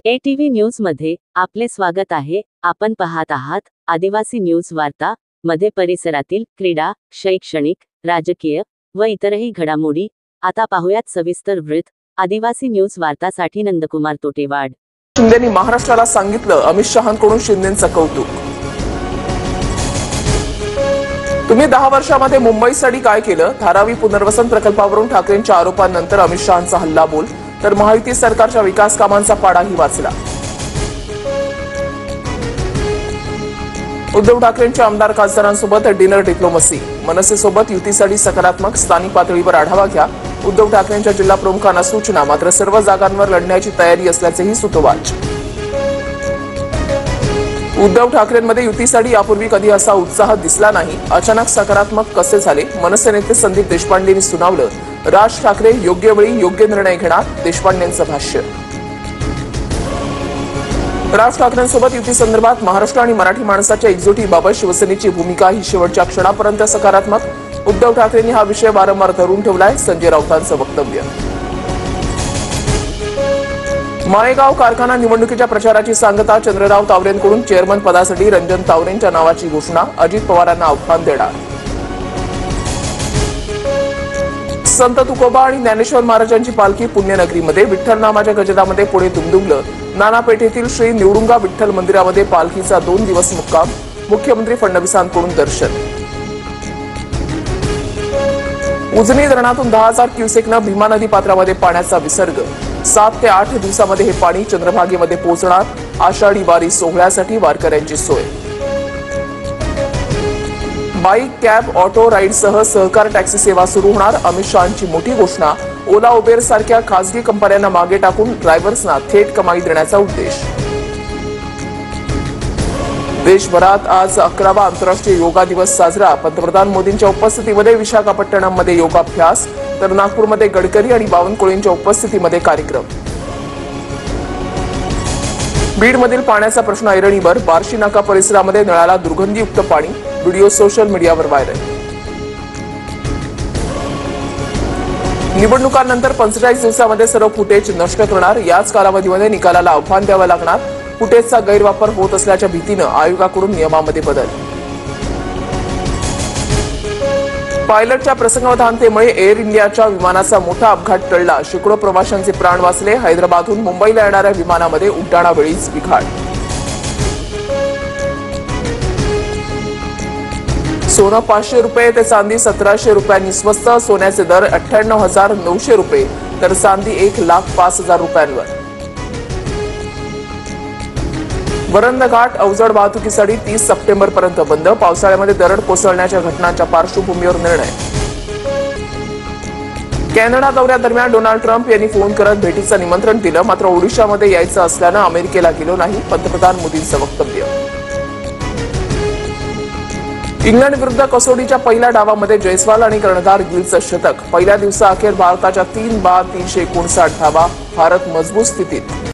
ATV news मध्ये आपले स्वागत आहे। आपण पाहत आहात आदिवासी न्यूज वार्ता मध्ये परिसरातील क्रीडा, शैक्षणिक, राजकीय व इतरही घडामोडी। आता पाहूयात सविस्तर वृत्त। आदिवासी न्यूज वार्तासाठी नंदकुमार तोटेवाड। शिंदेंनी महाराष्ट्राला सांगितलं अमित शहांकडून शिंदेंचं कौतुक। तुम्ही 10 वर्षांमध्ये मुंबईसाठी काय केलं? धारावी पुनर्वसन प्रकल्पावरून ठाकरेंच्या आरोपांनंतर अमित शहांचा हल्लाबोल, तर महायुती सरकारच्या विकास कामांचा पाडाही वाचला। उद्धव ठाकरेंच्या आमदार खासदारांसोबत डिनर डिप्लोमसी। मनसेसोबत युतीसाठी सकारात्मक, स्थानिक पातळीवर आढावा घ्या। उद्धव ठाकरेंच्या जिल्हा प्रमुखांना सूचना, मात्र सर्व जागांवर लढण्याची तयारी असल्याचेही सुतोवाच। उद्धव ठाकरेंमध्ये युतीसाठी यापूर्वी कधी असा उत्साह दिसला नाही, अचानक सकारात्मक कसे झाले? मनसे नेते संदीप देशपांडेंनी सुनावलं, राज ठाकरे योग्य वेळी योग्य निर्णय घेणार, देशपांडेंचं भाष्य। राज ठाकरेंसोबत युती संदर्भात महाराष्ट्र आणि मराठी माणसाच्या एकजुटीबाबत शिवसेनेची भूमिका ही शेवटच्या क्षणापर्यंत सकारात्मक। उद्धव ठाकरेंनी हा विषय वारंवार धरून ठेवलाय, संजय राऊतांचं वक्तव्य। माळेगाव कारखाना निवडणुकीच्या प्रचाराची सांगता, चंद्रराव तावरेंकडून चेअरमन पदासाठी रंजन तावरेंच्या नावाची घोषणा, अजित पवारांना आव्हान देणार। संत तुकोबा आणि ज्ञानेश्वर महाराजांची पालखी पुण्यनगरीमध्ये, विठ्ठल नामाच्या गजरामध्ये पुढे दुमदुमलं। नानापेठेतील श्री निवडुंगा विठ्ठल मंदिरामध्ये पालखीचा 2 दिवस मुक्काम, मुख्यमंत्री फडणवीसांकडून दर्शन। उजनी धरणातून 10,000 क्युसेकनं भीमा नदी पात्रामध्ये पाण्याचा विसर्ग। 7 ते 8 दिवसामध्ये हे पाणी चंद्रभागेमध्ये पोहोचणार। आषाढी वारी सोहळ्यासाठी वारकऱ्यांची सोय। बाईक, कॅब, ऑटो राईडसह सहकार टॅक्सी सेवा सुरू होणार, अमित शहांची मोठी घोषणा। ओला, उबेर सारख्या खासगी कंपन्यांना मागे टाकून ड्रायव्हर्सना थेट कमाई देण्याचा उद्देश। देशभरात आज 11वा आंतरराष्ट्रीय योगा दिवस साजरा। पंतप्रधान मोदींच्या उपस्थितीमध्ये विशाखापट्टणममध्ये योगाभ्यास, तर नागपूरमध्ये गडकरी आणि बावनकुळेंच्या उपस्थितीमध्ये कार्यक्रम। बीडमधील पाण्याचा प्रश्न ऐरणीवर, बार्शी नाका परिसरामध्ये नळाला दुर्गंधीयुक्त पाणी, व्हिडिओ सोशल मीडियावर व्हायरल। निवडणुकांनंतर 45 दिवसांमध्ये सर्व फुटेज नष्ट करणार, याच कालावधीमध्ये निकालाला आव्हान द्यावं लागणार। फुटेजचा गैरवापर होत असल्याच्या भीतीनं आयोगाकडून नियमामध्ये बदल। पायलटच्या प्रसंगावधानतेमुळे एअर इंडियाच्या विमानाचा मोठा अपघात टळला, शेकडो प्रवाशांचे प्राण वाचले। हैदराबादहून मुंबईला येणाऱ्या विमानामध्ये उड्डाणावेळीच बिघाड। सोनं 500 रुपये ते चांदी 1700 रुपयांनी स्वस्त, सोन्याचे दर 98,900 रुपये, तर चांदी 1,05,000 रुपयांवर। वरंध घाट अवजड वाहतुकीसाठी 30 सप्टेंबरपर्यंत बंद, पावसाळ्यामध्ये दरड कोसळण्याच्या घटनांच्या पार्श्वभूमीवर निर्णय। कॅनडा दौऱ्यादरम्यान डोनाल्ड ट्रम्प यांनी फोन करत भेटीचं निमंत्रण दिलं, मात्र ओडिशामध्ये यायचं असल्यानं अमेरिकेला गेलो नाही, पंतप्रधान मोदींचं वक्तव्य। इंग्लंड विरुद्ध कसोटीच्या पहिल्या डावामध्ये जयस्वाल आणि कर्णधार गिलचं शतक। पहिल्या दिवसाअखेर भारताच्या 3 बाद 359 धावा, भारत मजबूत स्थितीत।